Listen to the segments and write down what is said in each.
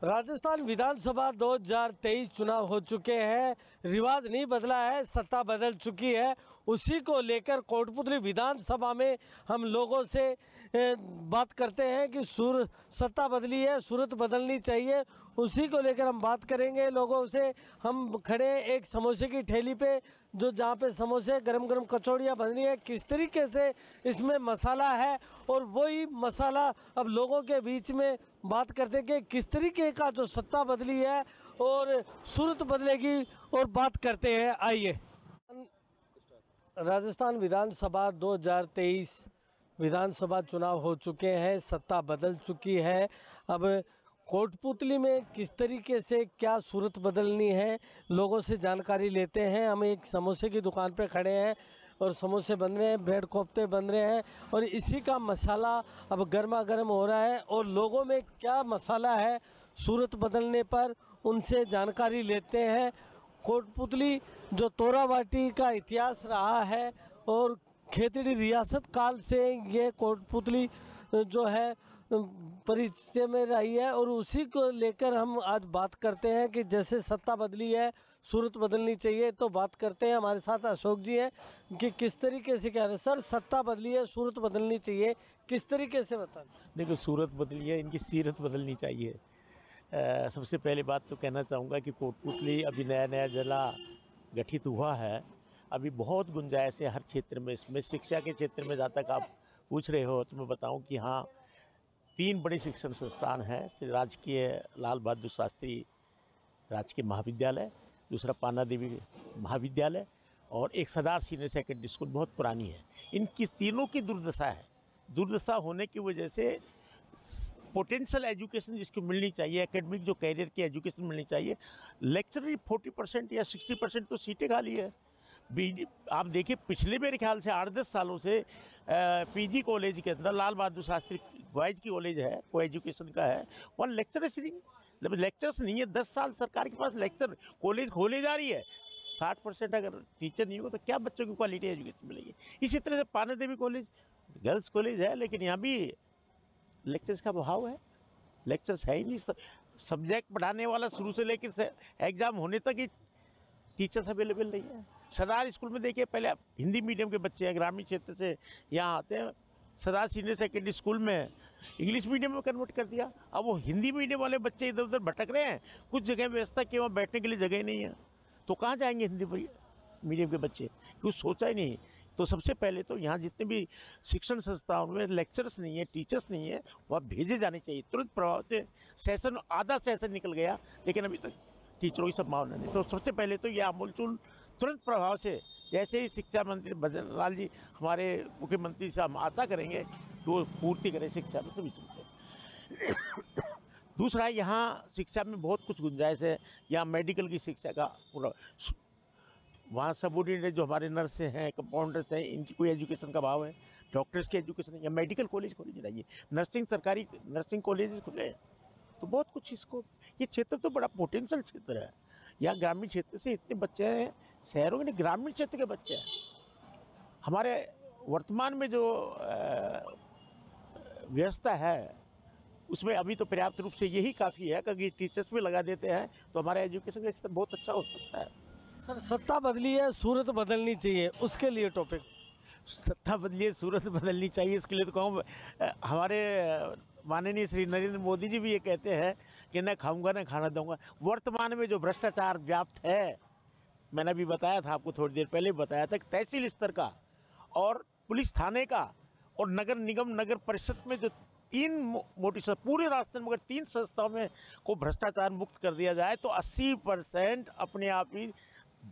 राजस्थान विधानसभा 2023 चुनाव हो चुके हैं। रिवाज नहीं बदला है, सत्ता बदल चुकी है। उसी को लेकर कोटपुतली विधानसभा में हम लोगों से बात करते हैं कि सत्ता बदली है, सूरत बदलनी चाहिए। उसी को लेकर हम बात करेंगे लोगों से। हम खड़े हैं एक समोसे की ठेली पे, जो जहाँ पे समोसे गरम गरम कचौड़ियाँ बन रही है, किस तरीके से इसमें मसाला है, और वही मसाला अब लोगों के बीच में बात करते कि किस तरीके का जो सत्ता बदली है और सूरत बदलेगी, और बात करते हैं। आइए। राजस्थान विधानसभा 2023 विधानसभा चुनाव हो चुके हैं, सत्ता बदल चुकी है। अब कोटपुतली में किस तरीके से क्या सूरत बदलनी है, लोगों से जानकारी लेते हैं। हम एक समोसे की दुकान पे खड़े हैं और समोसे बन रहे हैं, ब्रेड कोफ्ते बन रहे हैं, और इसी का मसाला अब गर्मा गर्म हो रहा है। और लोगों में क्या मसाला है सूरत बदलने पर, उनसे जानकारी लेते हैं। कोटपुतली जो तोराबाटी का इतिहास रहा है, और खेतड़ी रियासत काल से ये कोटपुतली जो है परिचय में रही है, और उसी को लेकर हम आज बात करते हैं कि जैसे सत्ता बदली है, सूरत बदलनी चाहिए। तो बात करते हैं, हमारे साथ अशोक जी हैं कि किस तरीके से कह रहे हैं। सर, सत्ता बदली है, सूरत बदलनी चाहिए, किस तरीके से बता दें। देखो, सूरत बदली है, इनकी सीरत बदलनी चाहिए। सबसे पहले बात तो कहना चाहूँगा कि कोटपुतली अभी नया नया जिला गठित हुआ है। अभी बहुत गुंजाइश है हर क्षेत्र में। इसमें शिक्षा के क्षेत्र में जहाँ तक आप पूछ रहे हो, तो मैं बताऊँ कि हाँ, 3 बड़े शिक्षण संस्थान हैं। राजकीय लाल बहादुर शास्त्री राजकीय महाविद्यालय, दूसरा पाना देवी महाविद्यालय, और एक सरदार सीनियर सेकेंडरी स्कूल बहुत पुरानी है। इनकी तीनों की दुर्दशा है। दुर्दशा होने की वजह से पोटेंशियल एजुकेशन जिसको मिलनी चाहिए, एकेडमिक जो कैरियर की एजुकेशन मिलनी चाहिए, लेक्चररी 40% या 60% तो सीटें खाली है। आप देखिए, पिछले मेरे ख्याल से 8-10 सालों से पीजी कॉलेज के अंदर लाल बहादुर शास्त्री बॉयज़ की कॉलेज है, को एजुकेशन का है, वहाँ लेक्चरर्स नहीं है। 10 साल सरकार के पास लेक्चर कॉलेज खोले जा रही है। 60% अगर टीचर नहीं हो तो क्या बच्चों की क्वालिटी एजुकेशन मिलेगी। इसी तरह से पाना देवी कॉलेज गर्ल्स कॉलेज है, लेकिन यहाँ भी लेक्चर्स का अभाव है। लेक्चर्स है ही नहीं। सब्जेक्ट पढ़ाने वाला शुरू से लेकर एग्ज़ाम होने तक ही टीचर्स अवेलेबल नहीं है। सरदार स्कूल में देखिए, पहले हिंदी मीडियम के बच्चे हैं, ग्रामीण क्षेत्र से यहाँ आते हैं। सरदार सीनियर सेकेंडरी स्कूल में इंग्लिश मीडियम में कन्वर्ट कर दिया। अब वो हिंदी मीडियम वाले बच्चे इधर उधर भटक रहे हैं। कुछ जगह व्यवस्था कि वहाँ बैठने के लिए जगह नहीं है, तो कहाँ जाएंगे हिंदी मीडियम के बच्चे? कुछ सोचा ही नहीं। तो सबसे पहले तो यहाँ जितने भी शिक्षण संस्थाओं में लेक्चर्स नहीं है, टीचर्स नहीं है, वह भेजे जाने चाहिए तुरंत प्रभाव से। सेशन आधा सेशन निकल गया, लेकिन अभी तक टीचरों की संभावना नहीं। तो सबसे पहले तो ये आमूलचूल तुरंत प्रभाव से, जैसे ही शिक्षा मंत्री भजन लाल जी हमारे मुख्यमंत्री से हम आशा करेंगे कि वो पूर्ति करें शिक्षा में सभी समस्या। दूसरा, यहाँ शिक्षा में बहुत कुछ गुंजाइश है। यहाँ मेडिकल की शिक्षा का पूरा, वहाँ सबऑर्डिनेट जो हमारे नर्स हैं, कंपाउंडर्स हैं, इनकी कोई एजुकेशन का अभाव है। डॉक्टर्स की एजुकेशन, या मेडिकल कॉलेज खोलनी चाहिए, नर्सिंग सरकारी नर्सिंग कॉलेज खुले हैं, तो बहुत कुछ इसको। ये क्षेत्र तो बड़ा पोटेंशियल क्षेत्र है। यहाँ ग्रामीण क्षेत्र से इतने बच्चे हैं, शहरों के ग्रामीण क्षेत्र के बच्चे हैं। हमारे वर्तमान में जो व्यवस्था है, उसमें अभी तो पर्याप्त रूप से यही काफ़ी है कि टीचर्स भी लगा देते हैं, तो हमारा एजुकेशन का स्तर बहुत अच्छा हो सकता है। सर, सत्ता बदली है, सूरत बदलनी चाहिए, उसके लिए टॉपिक। सत्ता बदली है, सूरत बदलनी चाहिए, इसके लिए तो कहूँ, हमारे माननीय श्री नरेंद्र मोदी जी भी ये कहते हैं कि न खाऊंगा न खाना दूंगा। वर्तमान में जो भ्रष्टाचार व्याप्त है, मैंने अभी बताया था आपको, थोड़ी देर पहले बताया था कि तहसील स्तर का और पुलिस थाने का और नगर निगम नगर परिषद में जो 3 मोटी पूरे राजस्थान में अगर 3 संस्थाओं में को भ्रष्टाचार मुक्त कर दिया जाए, तो 80% अपने आप ही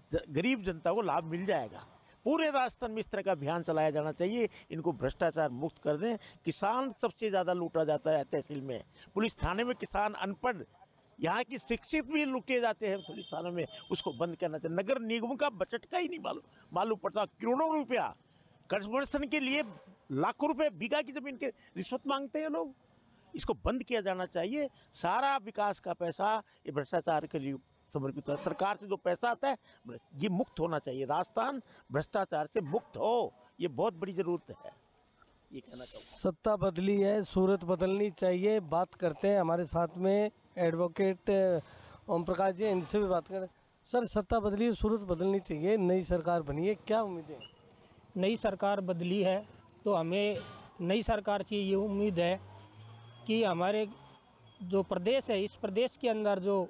गरीब जनता को लाभ मिल जाएगा। पूरे राजस्थान में इस तरह का अभियान चलाया जाना चाहिए। इनको भ्रष्टाचार मुक्त कर दें। किसान सबसे ज़्यादा लूटा जाता है तहसील में, पुलिस थाने में किसान, अनपढ़, यहाँ की शिक्षित भी लूटे जाते हैं पुलिस थानों में। उसको बंद करना चाहिए। नगर निगम का बजट का ही नहीं मालूम पड़ता। करोड़ों रुपया कन्वर्सन के लिए, लाखों रुपए बीघा की जमीन के रिश्वत मांगते हैं लोग। इसको बंद किया जाना चाहिए। सारा विकास का पैसा ये भ्रष्टाचार के लिए समर्पित है। सरकार से जो पैसा आता है, ये मुक्त होना चाहिए। राजस्थान भ्रष्टाचार से मुक्त हो, ये बहुत बड़ी ज़रूरत है, ये कहना चाहूँगा। सत्ता बदली है, सूरत बदलनी चाहिए, बात करते हैं। हमारे साथ में एडवोकेट ओम प्रकाश जी, इनसे भी बात करें। सर, सत्ता बदली, सूरत बदलनी चाहिए, नई सरकार बनी है, क्या उम्मीदें हैं? नई सरकार बदली है तो हमें नई सरकार से ये उम्मीद है कि हमारे जो प्रदेश है, इस प्रदेश के अंदर जो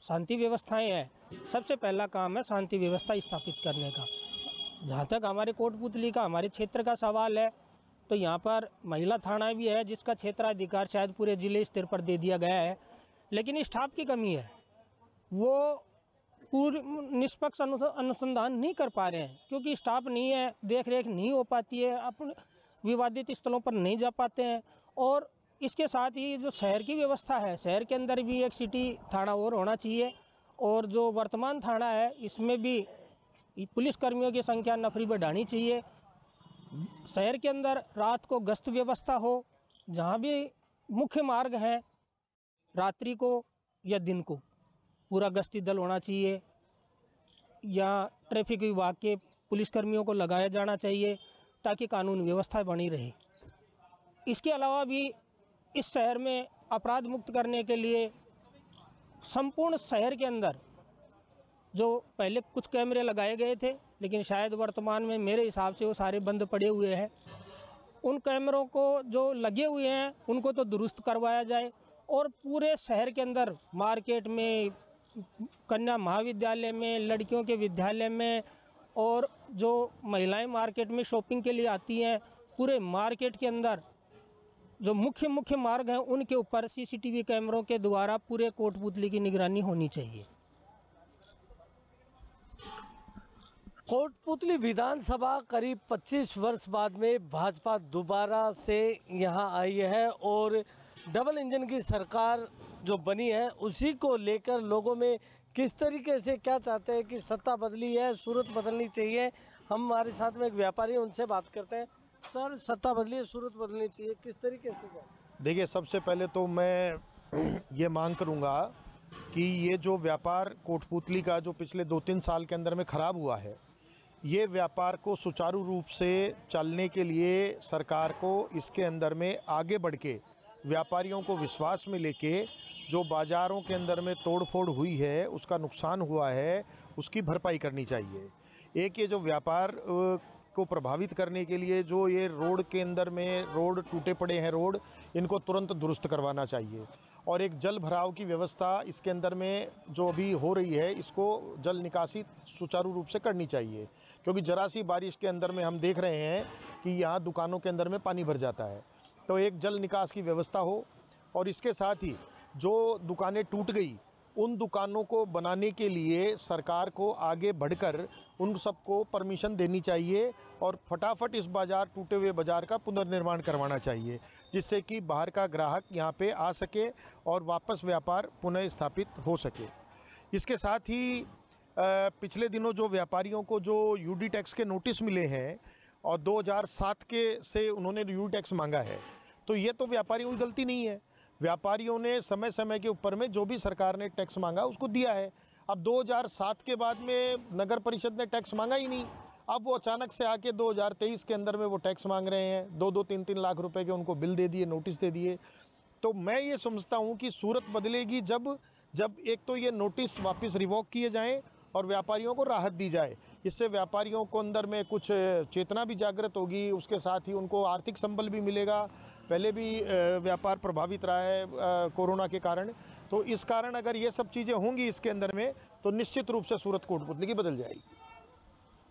शांति व्यवस्थाएं हैं, सबसे पहला काम है शांति व्यवस्था स्थापित करने का। जहाँ तक हमारे कोटपुतली का, हमारे क्षेत्र का सवाल है, तो यहाँ पर महिला थाना भी है जिसका क्षेत्राधिकार शायद पूरे जिले स्तर पर दे दिया गया है, लेकिन स्टाफ की कमी है। वो पूरी निष्पक्ष अनुसंधान नहीं कर पा रहे हैं क्योंकि स्टाफ नहीं है, देख रेख नहीं हो पाती है, अपने विवादित स्थलों पर नहीं जा पाते हैं। और इसके साथ ही जो शहर की व्यवस्था है, शहर के अंदर भी एक सिटी थाना और होना चाहिए, और जो वर्तमान थाना है इसमें भी पुलिसकर्मियों की संख्या नफरी बढ़ानी चाहिए। शहर के अंदर रात को गश्त व्यवस्था हो, जहाँ भी मुख्य मार्ग है रात्रि को या दिन को पूरा गश्ती दल होना चाहिए, या ट्रैफिक विभाग के पुलिसकर्मियों को लगाया जाना चाहिए ताकि कानून व्यवस्था बनी रहे। इसके अलावा भी इस शहर में अपराध मुक्त करने के लिए संपूर्ण शहर के अंदर जो पहले कुछ कैमरे लगाए गए थे, लेकिन शायद वर्तमान में मेरे हिसाब से वो सारे बंद पड़े हुए हैं, उन कैमरों को जो लगे हुए हैं उनको तो दुरुस्त करवाया जाए, और पूरे शहर के अंदर मार्केट में, कन्या महाविद्यालय में, लड़कियों के विद्यालय में, और जो महिलाएं मार्केट में शॉपिंग के लिए आती हैं, पूरे मार्केट के अंदर जो मुख्य मार्ग हैं उनके ऊपर सीसीटीवी कैमरों के द्वारा पूरे कोटपुतली की निगरानी होनी चाहिए। कोटपुतली विधानसभा करीब 25 वर्ष बाद में भाजपा दोबारा से यहाँ आई है, और डबल इंजन की सरकार जो बनी है उसी को लेकर लोगों में किस तरीके से क्या चाहते हैं कि सत्ता बदली है, सूरत बदलनी चाहिए। हमारे साथ में एक व्यापारी है, उनसे बात करते हैं। सर, सत्ता बदली है, सूरत बदलनी चाहिए, किस तरीके से? देखिए, सबसे पहले तो मैं ये मांग करूँगा कि ये जो व्यापार कोटपुतली का जो पिछले 2-3 साल के अंदर में ख़राब हुआ है, ये व्यापार को सुचारू रूप से चलने के लिए सरकार को इसके अंदर में आगे बढ़ के व्यापारियों को विश्वास में लेके जो बाज़ारों के अंदर में तोड़फोड़ हुई है, उसका नुकसान हुआ है, उसकी भरपाई करनी चाहिए। एक ये जो व्यापार को प्रभावित करने के लिए जो ये रोड के अंदर में रोड टूटे पड़े हैं, रोड इनको तुरंत दुरुस्त करवाना चाहिए, और एक जल भराव की व्यवस्था इसके अंदर में जो अभी हो रही है, इसको जल निकासी सुचारू रूप से करनी चाहिए, क्योंकि जरा सी बारिश के अंदर में हम देख रहे हैं कि यहाँ दुकानों के अंदर में पानी भर जाता है। तो एक जल निकास की व्यवस्था हो, और इसके साथ ही जो दुकानें टूट गई उन दुकानों को बनाने के लिए सरकार को आगे बढ़कर उन सबको परमिशन देनी चाहिए, और फटाफट इस बाज़ार, टूटे हुए बाज़ार का पुनर्निर्माण करवाना चाहिए, जिससे कि बाहर का ग्राहक यहाँ पे आ सके और वापस व्यापार पुनः स्थापित हो सके। इसके साथ ही पिछले दिनों जो व्यापारियों को जो यूडी टैक्स के नोटिस मिले हैं और 2007 के से उन्होंने यूडी टैक्स मांगा है, तो ये तो व्यापारियों की गलती नहीं है। व्यापारियों ने समय समय के ऊपर में जो भी सरकार ने टैक्स मांगा उसको दिया है। अब 2007 के बाद में नगर परिषद ने टैक्स मांगा ही नहीं, अब वो अचानक से आके 2023 के अंदर में वो टैक्स मांग रहे हैं, 2-3 लाख रुपए के उनको बिल दे दिए, नोटिस दे दिए। तो मैं ये समझता हूँ कि सूरत बदलेगी जब एक तो ये नोटिस वापस रिवॉक किए जाएँ और व्यापारियों को राहत दी जाए। इससे व्यापारियों को अंदर में कुछ चेतना भी जागृत होगी, उसके साथ ही उनको आर्थिक संबल भी मिलेगा। पहले भी व्यापार प्रभावित रहा है कोरोना के कारण, तो इस कारण अगर ये सब चीज़ें होंगी इसके अंदर में, तो निश्चित रूप से सूरत कोटपुतली की बदल जाएगी।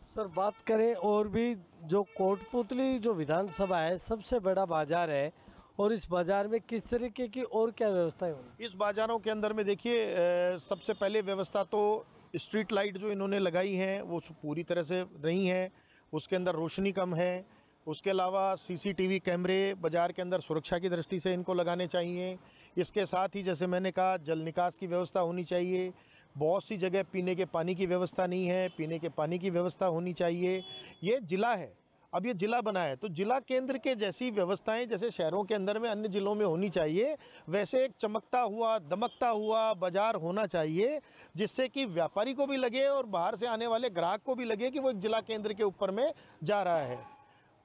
सर, बात करें और भी, जो कोटपुतली जो विधानसभा है सबसे बड़ा बाजार है, और इस बाजार में किस तरीके की और क्या व्यवस्थाएं होंगी? इस बाज़ारों के अंदर में देखिए, सबसे पहले व्यवस्था तो स्ट्रीट लाइट जो इन्होंने लगाई हैं वो पूरी तरह से नहीं है, उसके अंदर रोशनी कम है। उसके अलावा सीसीटीवी कैमरे बाज़ार के अंदर सुरक्षा की दृष्टि से इनको लगाने चाहिए। इसके साथ ही जैसे मैंने कहा, जल निकास की व्यवस्था होनी चाहिए। बहुत सी जगह पीने के पानी की व्यवस्था नहीं है, पीने के पानी की व्यवस्था होनी चाहिए। ये ज़िला है, अब ये ज़िला बना है, तो ज़िला केंद्र के जैसी व्यवस्थाएं जैसे शहरों के अंदर में अन्य ज़िलों में होनी चाहिए, वैसे एक चमकता हुआ, दमकता हुआ बाज़ार होना चाहिए, जिससे कि व्यापारी को भी लगे और बाहर से आने वाले ग्राहक को भी लगे कि वो एक ज़िला केंद्र के ऊपर में जा रहा है।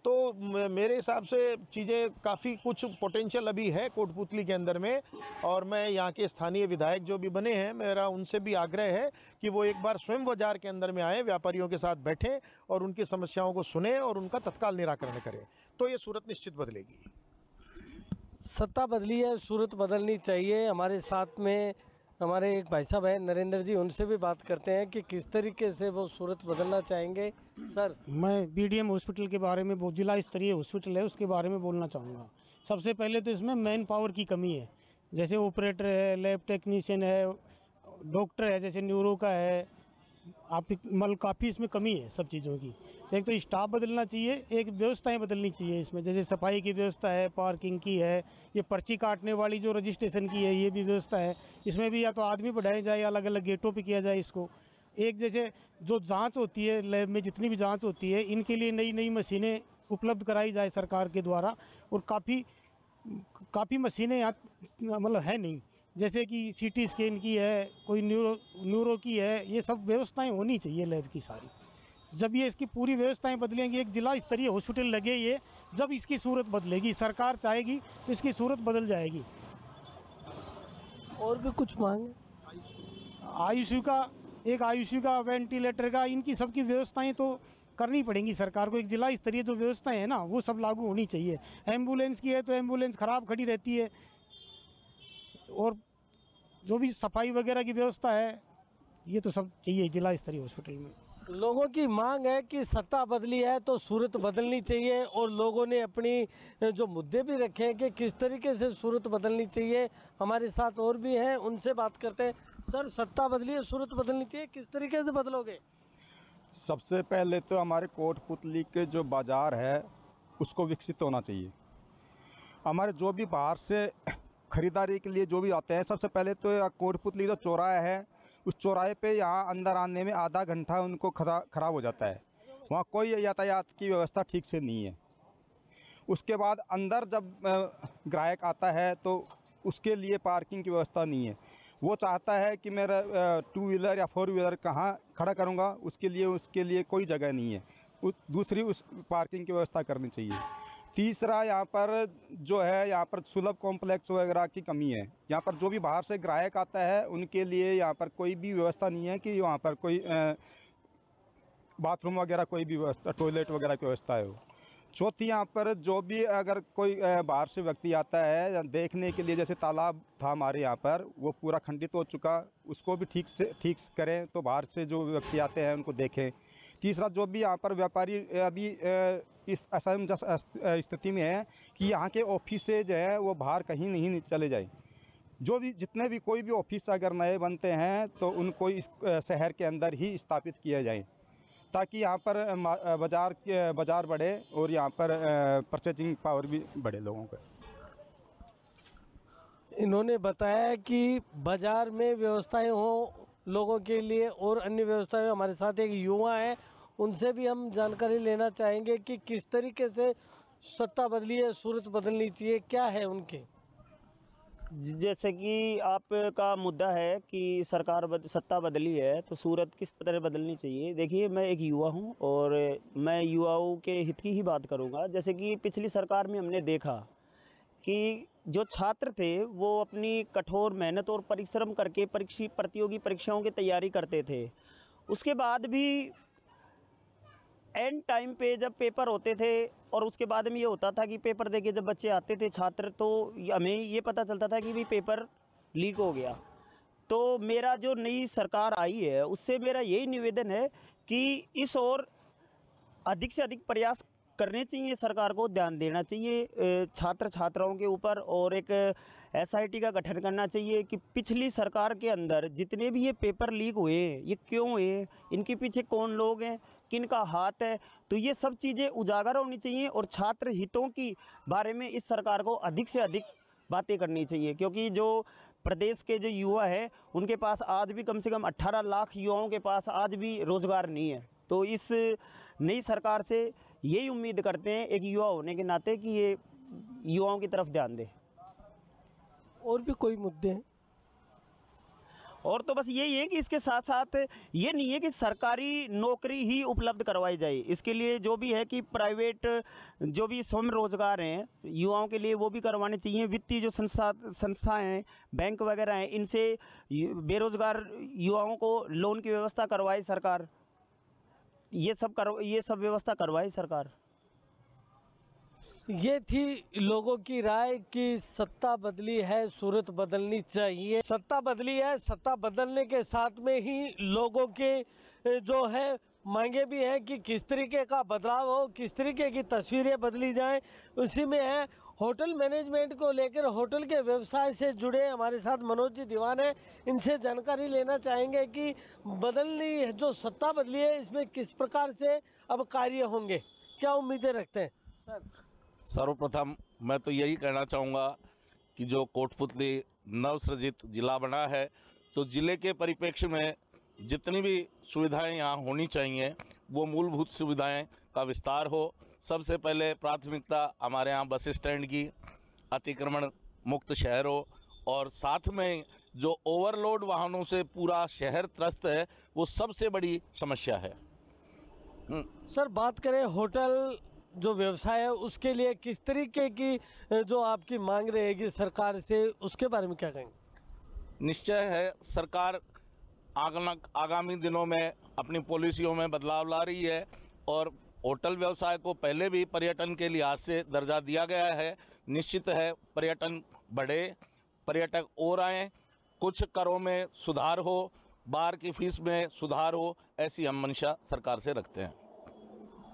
तो मेरे हिसाब से चीज़ें काफ़ी कुछ पोटेंशियल अभी है कोटपूतली के अंदर में। और मैं यहाँ के स्थानीय विधायक जो भी बने हैं, मेरा उनसे भी आग्रह है कि वो एक बार स्वयं बाजार के अंदर में आए, व्यापारियों के साथ बैठें और उनकी समस्याओं को सुने और उनका तत्काल निराकरण करें, तो ये सूरत निश्चित बदलेगी। सत्ता बदली है, सूरत बदलनी चाहिए। हमारे साथ में हमारे एक भाई साहब हैं नरेंद्र जी, उनसे भी बात करते हैं कि किस तरीके से वो सूरत बदलना चाहेंगे। सर, मैं बीडीएम हॉस्पिटल के बारे में, जिला स्तरीय हॉस्पिटल है, उसके बारे में बोलना चाहूँगा। सबसे पहले तो इसमें मैन पावर की कमी है। जैसे ऑपरेटर है, लैब टेक्नीशियन है, डॉक्टर है, जैसे न्यूरो का है, आप मतलब काफ़ी इसमें कमी है सब चीज़ों की। एक तो स्टाफ बदलना चाहिए, एक व्यवस्थाएं बदलनी चाहिए इसमें, जैसे सफाई की व्यवस्था है, पार्किंग की है, ये पर्ची काटने वाली जो रजिस्ट्रेशन की है, ये भी व्यवस्था है। इसमें भी या तो आदमी बढ़ाए जाए, अलग अलग गेटों पे किया जाए इसको। एक जैसे जो जांच होती है लैब में, जितनी भी जांच होती है, इनके लिए नई नई मशीनें उपलब्ध कराई जाए सरकार के द्वारा। और काफ़ी मशीनें यहाँ मतलब है नहीं, जैसे कि सीटी स्कैन की है, कोई न्यूरो की है, ये सब व्यवस्थाएं होनी चाहिए लैब की सारी। जब ये इसकी पूरी व्यवस्थाएं बदलेंगी, एक जिला स्तरीय हॉस्पिटल लगे ये, जब इसकी सूरत बदलेगी। सरकार चाहेगी तो इसकी सूरत बदल जाएगी। और भी कुछ मांग? आईसीयू का, वेंटिलेटर का, इनकी सबकी व्यवस्थाएं तो करनी पड़ेंगी सरकार को। एक जिला स्तरीय जो व्यवस्थाएं हैं ना, वो सब लागू होनी चाहिए। एम्बुलेंस की है तो एम्बुलेंस ख़राब खड़ी रहती है, और जो भी सफाई वगैरह की व्यवस्था है, ये तो सब चाहिए जिला स्तरीय हॉस्पिटल में। लोगों की मांग है कि सत्ता बदली है तो सूरत बदलनी चाहिए, और लोगों ने अपनी जो मुद्दे भी रखे हैं कि किस तरीके से सूरत बदलनी चाहिए। हमारे साथ और भी हैं, उनसे बात करते हैं। सर, सत्ता बदली है, सूरत बदलनी चाहिए, किस तरीके से बदलोगे? सबसे पहले तो हमारे कोटपुतली के जो बाज़ार है उसको विकसित होना चाहिए। हमारे जो भी बाहर से ख़रीदारी के लिए जो भी आते हैं, सबसे पहले तो कोटपुतली जो चौराहा है, उस चौराहे पे यहाँ अंदर आने में आधा घंटा उनको ख़राब हो जाता है। वहाँ कोई यातायात की व्यवस्था ठीक से नहीं है। उसके बाद अंदर जब ग्राहक आता है तो उसके लिए पार्किंग की व्यवस्था नहीं है। वो चाहता है कि मेरा 2 व्हीलर या 4 व्हीलर कहाँ खड़ा करूँगा, उसके लिए कोई जगह नहीं है। दूसरी उस पार्किंग की व्यवस्था करनी चाहिए। तीसरा, यहाँ पर जो है, यहाँ पर सुलभ कॉम्प्लेक्स वगैरह की कमी है। यहाँ पर जो भी बाहर से ग्राहक आता है उनके लिए यहाँ पर कोई भी व्यवस्था नहीं है कि वहाँ पर कोई बाथरूम वगैरह, कोई भी व्यवस्था, टॉयलेट वगैरह की व्यवस्था है। चौथी, यहाँ पर जो भी अगर कोई बाहर से व्यक्ति आता है देखने के लिए, जैसे तालाब था हमारे यहाँ पर, वो पूरा खंडित हो चुका, उसको भी ठीक करें तो बाहर से जो व्यक्ति आते हैं उनको देखें। तीसरा, जो भी यहाँ पर व्यापारी अभी इस असमंजस स्थिति में है कि यहाँ के ऑफिस से जो है वो बाहर कहीं नहीं चले जाए। जितने भी कोई भी ऑफिस अगर नए बनते हैं तो उनको इस शहर के अंदर ही स्थापित किया जाए, ताकि यहाँ पर बाज़ार बढ़े और यहाँ पर परचेजिंग पावर भी बढ़े लोगों का। इन्होंने बताया कि बाज़ार में व्यवस्थाएं हो लोगों के लिए और अन्य व्यवस्थाएं। हमारे साथ एक युवा है, उनसे भी हम जानकारी लेना चाहेंगे कि किस तरीके से सत्ता बदली है, सूरत बदलनी चाहिए, क्या है उनके। जैसे कि आपका मुद्दा है कि सत्ता बदली है तो सूरत किस तरह बदलनी चाहिए। देखिए, मैं एक युवा हूं और मैं युवाओं के हित की ही बात करूंगा। जैसे कि पिछली सरकार में हमने देखा कि जो छात्र थे वो अपनी कठोर मेहनत और परिश्रम करके प्रतियोगी परीक्षाओं की तैयारी करते थे। उसके बाद भी एंड टाइम पे जब पेपर होते थे और उसके बाद में ये होता था कि पेपर देके जब बच्चे आते थे छात्र, तो हमें ये पता चलता था कि भी पेपर लीक हो गया। तो मेरा जो नई सरकार आई है उससे मेरा यही निवेदन है कि इस ओर अधिक से अधिक प्रयास करने चाहिए, सरकार को ध्यान देना चाहिए छात्र छात्राओं के ऊपर, और एक एसआईटी का गठन करना चाहिए कि पिछली सरकार के अंदर जितने भी ये पेपर लीक हुए, ये क्यों हुए, इनके पीछे कौन लोग हैं, किन का हाथ है। तो ये सब चीज़ें उजागर होनी चाहिए और छात्र हितों की बारे में इस सरकार को अधिक से अधिक बातें करनी चाहिए, क्योंकि जो प्रदेश के जो युवा है उनके पास आज भी कम से कम 18 लाख युवाओं के पास आज भी रोज़गार नहीं है। तो इस नई सरकार से यही उम्मीद करते हैं एक युवा होने के नाते कि ये युवाओं की तरफ ध्यान दे। और भी कोई मुद्दे हैं? और तो बस यही है कि इसके साथ साथ ये नहीं है कि सरकारी नौकरी ही उपलब्ध करवाई जाए, इसके लिए जो भी है कि प्राइवेट जो भी स्वयं रोजगार हैं युवाओं के लिए वो भी करवाने चाहिए। वित्तीय जो संस्थाएं हैं, बैंक वगैरह हैं, इनसे बेरोजगार युवाओं को लोन की व्यवस्था करवाए सरकार, ये सब व्यवस्था करवाए सरकार। ये थी लोगों की राय कि सत्ता बदली है, सूरत बदलनी चाहिए। सत्ता बदली है, सत्ता बदलने के साथ में ही लोगों के जो है मांगे भी हैं कि किस तरीके का बदलाव हो, किस तरीके की तस्वीरें बदली जाएं। उसी में है होटल मैनेजमेंट को लेकर, होटल के व्यवसाय से जुड़े हमारे साथ मनोज जी दीवान है। इनसे जानकारी लेना चाहेंगे कि बदलनी जो सत्ता बदली है इसमें किस प्रकार से अब कार्य होंगे, क्या उम्मीदें रखते हैं सर? सर्वप्रथम मैं तो यही कहना चाहूँगा कि जो कोटपुतली नवसृजित जिला बना है, तो जिले के परिप्रेक्ष्य में जितनी भी सुविधाएं यहाँ होनी चाहिए वो मूलभूत सुविधाएं का विस्तार हो। सबसे पहले प्राथमिकता हमारे यहाँ बस स्टैंड की, अतिक्रमण मुक्त शहर हो, और साथ में जो ओवरलोड वाहनों से पूरा शहर त्रस्त है वो सबसे बड़ी समस्या है। सर बात करें होटल जो व्यवसाय है उसके लिए किस तरीके की जो आपकी मांग रहेगी सरकार से, उसके बारे में क्या कहेंगे? निश्चय है सरकार आगामी दिनों में अपनी पॉलिसियों में बदलाव ला रही है और होटल व्यवसाय को पहले भी पर्यटन के लिहाज से दर्जा दिया गया है। निश्चित है पर्यटन बढ़े, पर्यटक और आएँ, कुछ करों में सुधार हो, बार की फीस में सुधार हो, ऐसी हम मंशा सरकार से रखते हैं।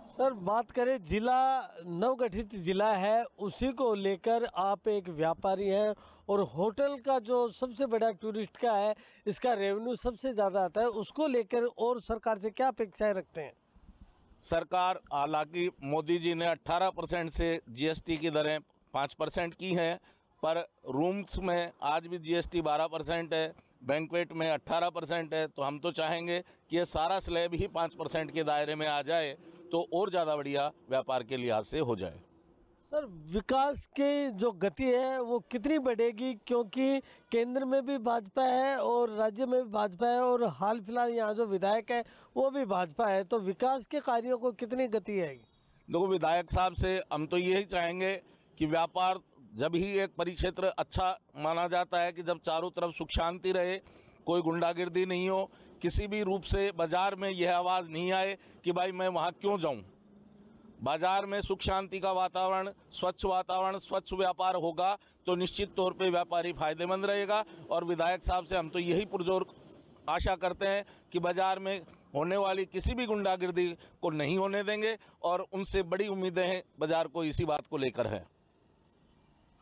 सर बात करें जिला नवगठित जिला है उसी को लेकर आप एक व्यापारी हैं और होटल का जो सबसे बड़ा टूरिस्ट का है इसका रेवेन्यू सबसे ज़्यादा आता है, उसको लेकर और सरकार से क्या अपेक्षाएं रखते हैं? सरकार हालांकि मोदी जी ने 18% से जीएसटी की दरें 5% की हैं, पर रूम्स में आज भी जीएसटी 12% है, बैंक्वेट में 18% है। तो हम तो चाहेंगे कि ये सारा स्लैब ही 5% के दायरे में आ जाए तो और ज़्यादा बढ़िया व्यापार के लिहाज से हो जाए। सर विकास की जो गति है वो कितनी बढ़ेगी, क्योंकि केंद्र में भी भाजपा है और राज्य में भी भाजपा है और हाल फिलहाल यहाँ जो विधायक है वो भी भाजपा है, तो विकास के कार्यों को कितनी गति आएगी? देखो विधायक साहब से हम तो यही चाहेंगे कि व्यापार जब ही एक परिक्षेत्र अच्छा माना जाता है कि जब चारों तरफ सुख शांति रहे, कोई गुंडागिर्दी नहीं हो, किसी भी रूप से बाजार में यह आवाज़ नहीं आए कि भाई मैं वहाँ क्यों जाऊँ। बाजार में सुख शांति का वातावरण, स्वच्छ व्यापार होगा तो निश्चित तौर पे व्यापारी फायदेमंद रहेगा। और विधायक साहब से हम तो यही पुरजोर आशा करते हैं कि बाजार में होने वाली किसी भी गुंडागिर्दी को नहीं होने देंगे और उनसे बड़ी उम्मीदें हैं बाजार को इसी बात को लेकर है।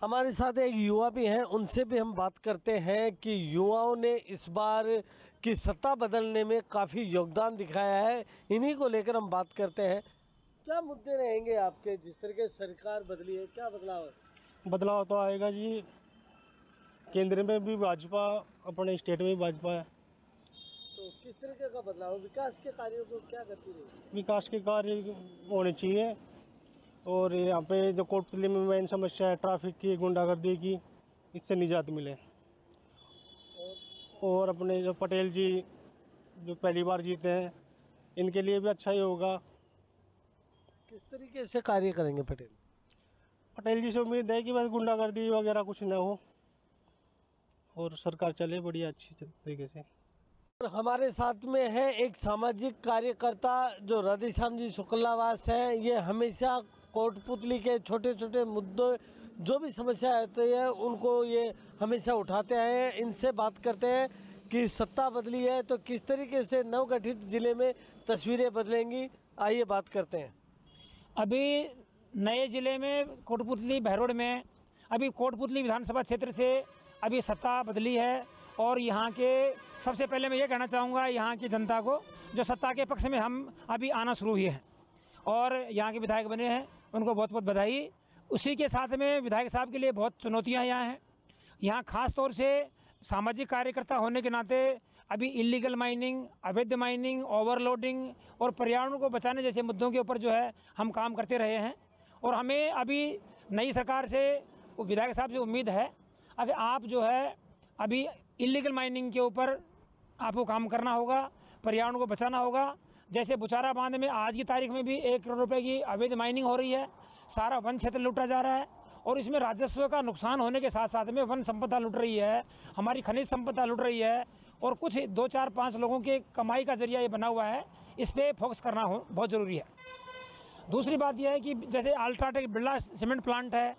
हमारे साथ एक युवा भी हैं, उनसे भी हम बात करते हैं कि युवाओं ने इस बार की सत्ता बदलने में काफ़ी योगदान दिखाया है, इन्हीं को लेकर हम बात करते हैं। क्या मुद्दे रहेंगे आपके, जिस तरह की सरकार बदली है क्या बदलाव है? बदलाव तो आएगा जी, केंद्र में भी भाजपा, अपने स्टेट में भी भाजपा है। तो किस तरीके का बदलाव, विकास के कार्यों को क्या गति रहेगी? विकास के कार्य होने चाहिए और यहाँ पे जो कोटपुतली में मेन समस्या है ट्रैफिक की, गुंडागर्दी की, इससे निजात मिले। और अपने जो पटेल जी जो पहली बार जीते हैं इनके लिए भी अच्छा ही होगा। किस तरीके से कार्य करेंगे पटेल? पटेल जी से उम्मीद है कि बस गुंडागर्दी वगैरह कुछ न हो और सरकार चले बढ़िया अच्छी तरीके से। और हमारे साथ में है एक सामाजिक कार्यकर्ता जो राधेश्याम जी शुक्लावास हैं। ये हमेशा कोटपुतली के छोटे छोटे मुद्दों जो भी समस्या आती है उनको ये हमेशा उठाते आए हैं। इनसे बात करते हैं कि सत्ता बदली है तो किस तरीके से नवगठित जिले में तस्वीरें बदलेंगी, आइए बात करते हैं। अभी नए ज़िले में कोटपुतली बहरोड में अभी कोटपुतली विधानसभा क्षेत्र से अभी सत्ता बदली है और यहाँ के सबसे पहले मैं ये कहना चाहूँगा यहाँ की जनता को जो सत्ता के पक्ष में हम अभी आना शुरू हुए हैं और यहाँ के विधायक बने हैं उनको बहुत बहुत बधाई। उसी के साथ में विधायक साहब के लिए बहुत चुनौतियाँ यहाँ हैं। यहाँ ख़ास तौर से सामाजिक कार्यकर्ता होने के नाते अभी इलीगल माइनिंग, अवैध माइनिंग, ओवरलोडिंग और पर्यावरण को बचाने जैसे मुद्दों के ऊपर जो है हम काम करते रहे हैं और हमें अभी नई सरकार से विधायक साहब से उम्मीद है अगर आप जो है अभी इलीगल माइनिंग के ऊपर आपको काम करना होगा, पर्यावरण को बचाना होगा। जैसे बुचारा बांध में आज की तारीख में भी 1 करोड़ रुपए की अवैध माइनिंग हो रही है, सारा वन क्षेत्र लूटा जा रहा है और इसमें राजस्व का नुकसान होने के साथ साथ में वन संपदा लूट रही है, हमारी खनिज संपदा लूट रही है और कुछ 2, 4, 5 लोगों के कमाई का जरिया ये बना हुआ है। इस पर फोकस करना बहुत ज़रूरी है। दूसरी बात यह है कि जैसे अल्ट्राटेक बिरला सीमेंट प्लांट है,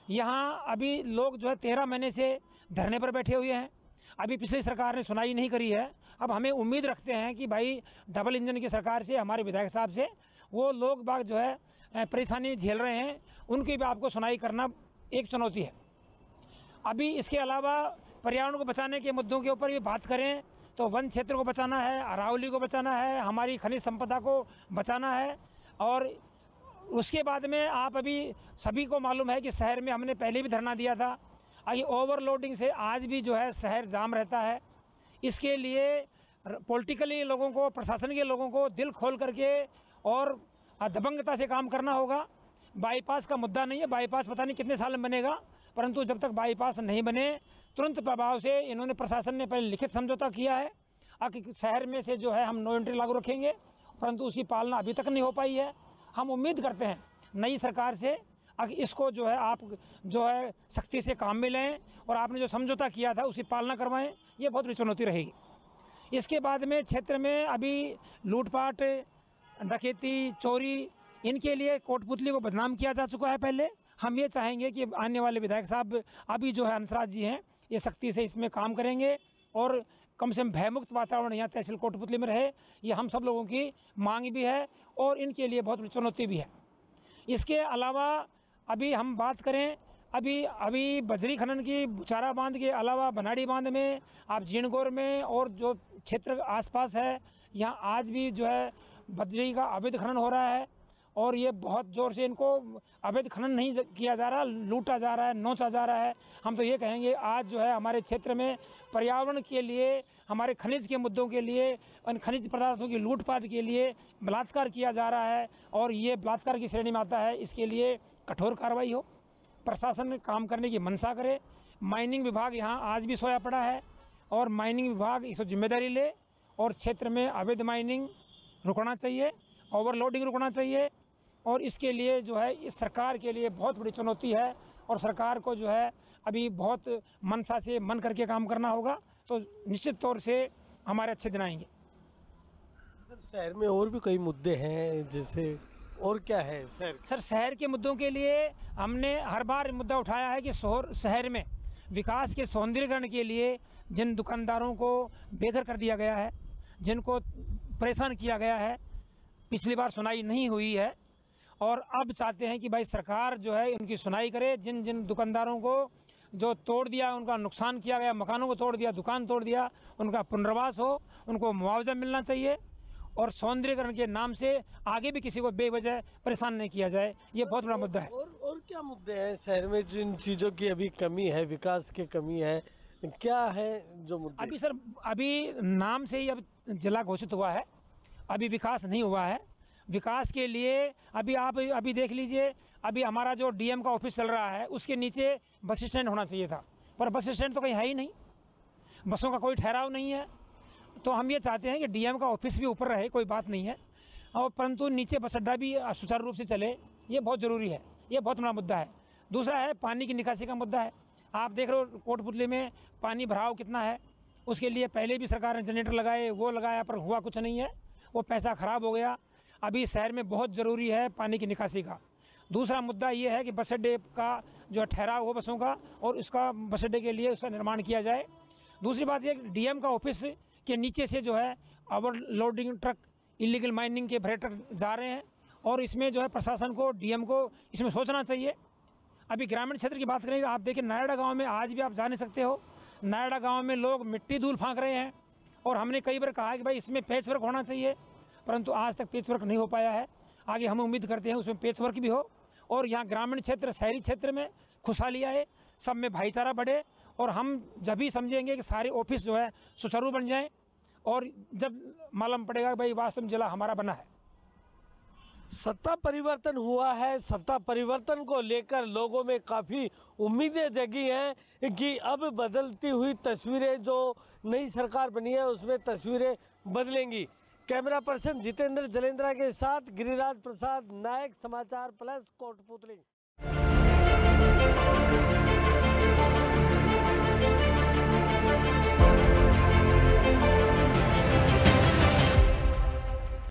यहाँ अभी लोग जो है 13 महीने से धरने पर बैठे हुए हैं। अभी पिछली सरकार ने सुनाई नहीं करी है। अब हमें उम्मीद रखते हैं कि भाई डबल इंजन की सरकार से, हमारे विधायक साहब से, वो लोग बाग जो है परेशानी झेल रहे हैं, उनकी भी आपको सुनाई करना एक चुनौती है। अभी इसके अलावा पर्यावरण को बचाने के मुद्दों के ऊपर भी बात करें तो वन क्षेत्र को बचाना है, अरावली को बचाना है, हमारी खनिज संपदा को बचाना है। और उसके बाद में आप अभी सभी को मालूम है कि शहर में हमने पहले भी धरना दिया था, अभी ओवरलोडिंग से आज भी जो है शहर जाम रहता है। इसके लिए पॉलिटिकली लोगों को, प्रशासन के लोगों को दिल खोल करके और दबंगता से काम करना होगा। बाईपास का मुद्दा नहीं है, बाईपास पता नहीं कितने साल में बनेगा, परंतु जब तक बाईपास नहीं बने तुरंत प्रभाव से इन्होंने, प्रशासन ने पहले लिखित समझौता किया है कि शहर में से जो है हम नो एंट्री लागू रखेंगे, परंतु उसकी पालना अभी तक नहीं हो पाई है। हम उम्मीद करते हैं नई सरकार से इसको जो है आप जो है सख्ती से काम में लें और आपने जो समझौता किया था उसकी पालना करवाएं। ये बहुत बड़ी चुनौती रहेगी। इसके बाद में क्षेत्र में अभी लूटपाट, डकैती, चोरी, इनके लिए कोटपुतली को बदनाम किया जा चुका है पहले। हम ये चाहेंगे कि आने वाले विधायक साहब अभी जो है हंसराज जी हैं, ये सख्ती से इसमें काम करेंगे और कम से कम भयमुक्त वातावरण यहाँ तहसील कोटपुतली में रहे। ये हम सब लोगों की मांग भी है और इनके लिए बहुत बड़ी चुनौती भी है। इसके अलावा अभी हम बात करें, अभी बजरी खनन की बुचारा बांध के अलावा बनाड़ी बांध में, आप जीणगौर में और जो क्षेत्र आसपास है, यहाँ आज भी जो है बजरी का अवैध खनन हो रहा है और ये बहुत ज़ोर से, इनको अवैध खनन नहीं किया जा रहा, लूटा जा रहा है, नोचा जा रहा है। हम तो ये कहेंगे आज जो है हमारे क्षेत्र में पर्यावरण के लिए, हमारे खनिज के मुद्दों के लिए, उन खनिज पदार्थों की लूटपाट के लिए बलात्कार किया जा रहा है और ये बलात्कार की श्रेणी में आता है। इसके लिए कठोर कार्रवाई हो, प्रशासन काम करने की मंशा करे। माइनिंग विभाग यहाँ आज भी सोया पड़ा है और माइनिंग विभाग इसको जिम्मेदारी ले और क्षेत्र में अवैध माइनिंग रुकना चाहिए, ओवरलोडिंग रुकना चाहिए। और इसके लिए जो है इस सरकार के लिए बहुत बड़ी चुनौती है और सरकार को जो है अभी बहुत मनसा से मन करके काम करना होगा, तो निश्चित तौर से हमारे अच्छे दिन आएंगे। सर शहर में और भी कई मुद्दे हैं, जैसे और क्या है सर शहर के मुद्दों के लिए हमने हर बार मुद्दा उठाया है कि शहर में विकास के सौंदर्यीकरण के लिए जिन दुकानदारों को बेघर कर दिया गया है, जिनको परेशान किया गया है, पिछली बार सुनाई नहीं हुई है और अब चाहते हैं कि भाई सरकार जो है उनकी सुनाई करे। जिन जिन दुकानदारों को जो तोड़ दिया, उनका नुकसान किया गया, मकानों को तोड़ दिया, दुकान तोड़ दिया, उनका पुनर्वास हो, उनको मुआवजा मिलना चाहिए और सौंदर्यीकरण के नाम से आगे भी किसी को बेवजह परेशान नहीं किया जाए। ये बहुत बड़ा मुद्दा है। और क्या मुद्दे हैं शहर में जिन चीज़ों की अभी कमी है, विकास की कमी है, क्या है जो मुद्दे? अभी सर अभी नाम से ही अब जिला घोषित हुआ है, अभी विकास नहीं हुआ है। विकास के लिए अभी आप अभी देख लीजिए, अभी हमारा जो डीएम का ऑफिस चल रहा है उसके नीचे बस स्टैंड होना चाहिए था, पर बस स्टैंड तो कहीं है ही नहीं, बसों का कोई ठहराव नहीं है। तो हम ये चाहते हैं कि डीएम का ऑफिस भी ऊपर रहे, कोई बात नहीं है, और परंतु नीचे बस अड्डा भी सुचारू रूप से चले, ये बहुत ज़रूरी है। ये बहुत बड़ा मुद्दा है। दूसरा है पानी की निकासी का मुद्दा है। आप देख रहे हो कोटपुतली में पानी भराव कितना है, उसके लिए पहले भी सरकार ने जनरेटर लगाए, वो लगाया, पर हुआ कुछ नहीं है, वो पैसा ख़राब हो गया। अभी शहर में बहुत ज़रूरी है पानी की निकासी का। दूसरा मुद्दा ये है कि बस अड्डे का जो ठहराव हो बसों का, और उसका बस अड्डे के लिए उसका निर्माण किया जाए। दूसरी बात ये डीएम का ऑफिस के नीचे से जो है ओवरलोडिंग ट्रक, इलीगल माइनिंग के भरे ट्रक जा रहे हैं और इसमें जो है प्रशासन को, डीएम को इसमें सोचना चाहिए। अभी ग्रामीण क्षेत्र की बात करें, आप देखिए नायड़ा गांव में आज भी आप जा नहीं सकते हो। नायड़ा गांव में लोग मिट्टी धूल फांक रहे हैं और हमने कई बार कहा कि भाई इसमें पैच वर्क होना चाहिए, परंतु आज तक पैच वर्क नहीं हो पाया है। आगे हम उम्मीद करते हैं उसमें पैच वर्क भी हो और यहाँ ग्रामीण क्षेत्र, शहरी क्षेत्र में खुशहाली आए, सब में भाईचारा बढ़े और हम जब भी समझेंगे कि सारे ऑफिस जो है सुचारू बन जाएं और जब मालूम पड़ेगा भाई वास्तव में जिला हमारा बना है। सत्ता परिवर्तन हुआ है। सत्ता परिवर्तन को लेकर लोगों में काफ़ी उम्मीदें जगी हैं कि अब बदलती हुई तस्वीरें, जो नई सरकार बनी है उसमें तस्वीरें बदलेंगी। कैमरा पर्सन जितेंद्र जलेंद्रा के साथ गिरिराज प्रसाद नायक, समाचार प्लस, कोटपुतली।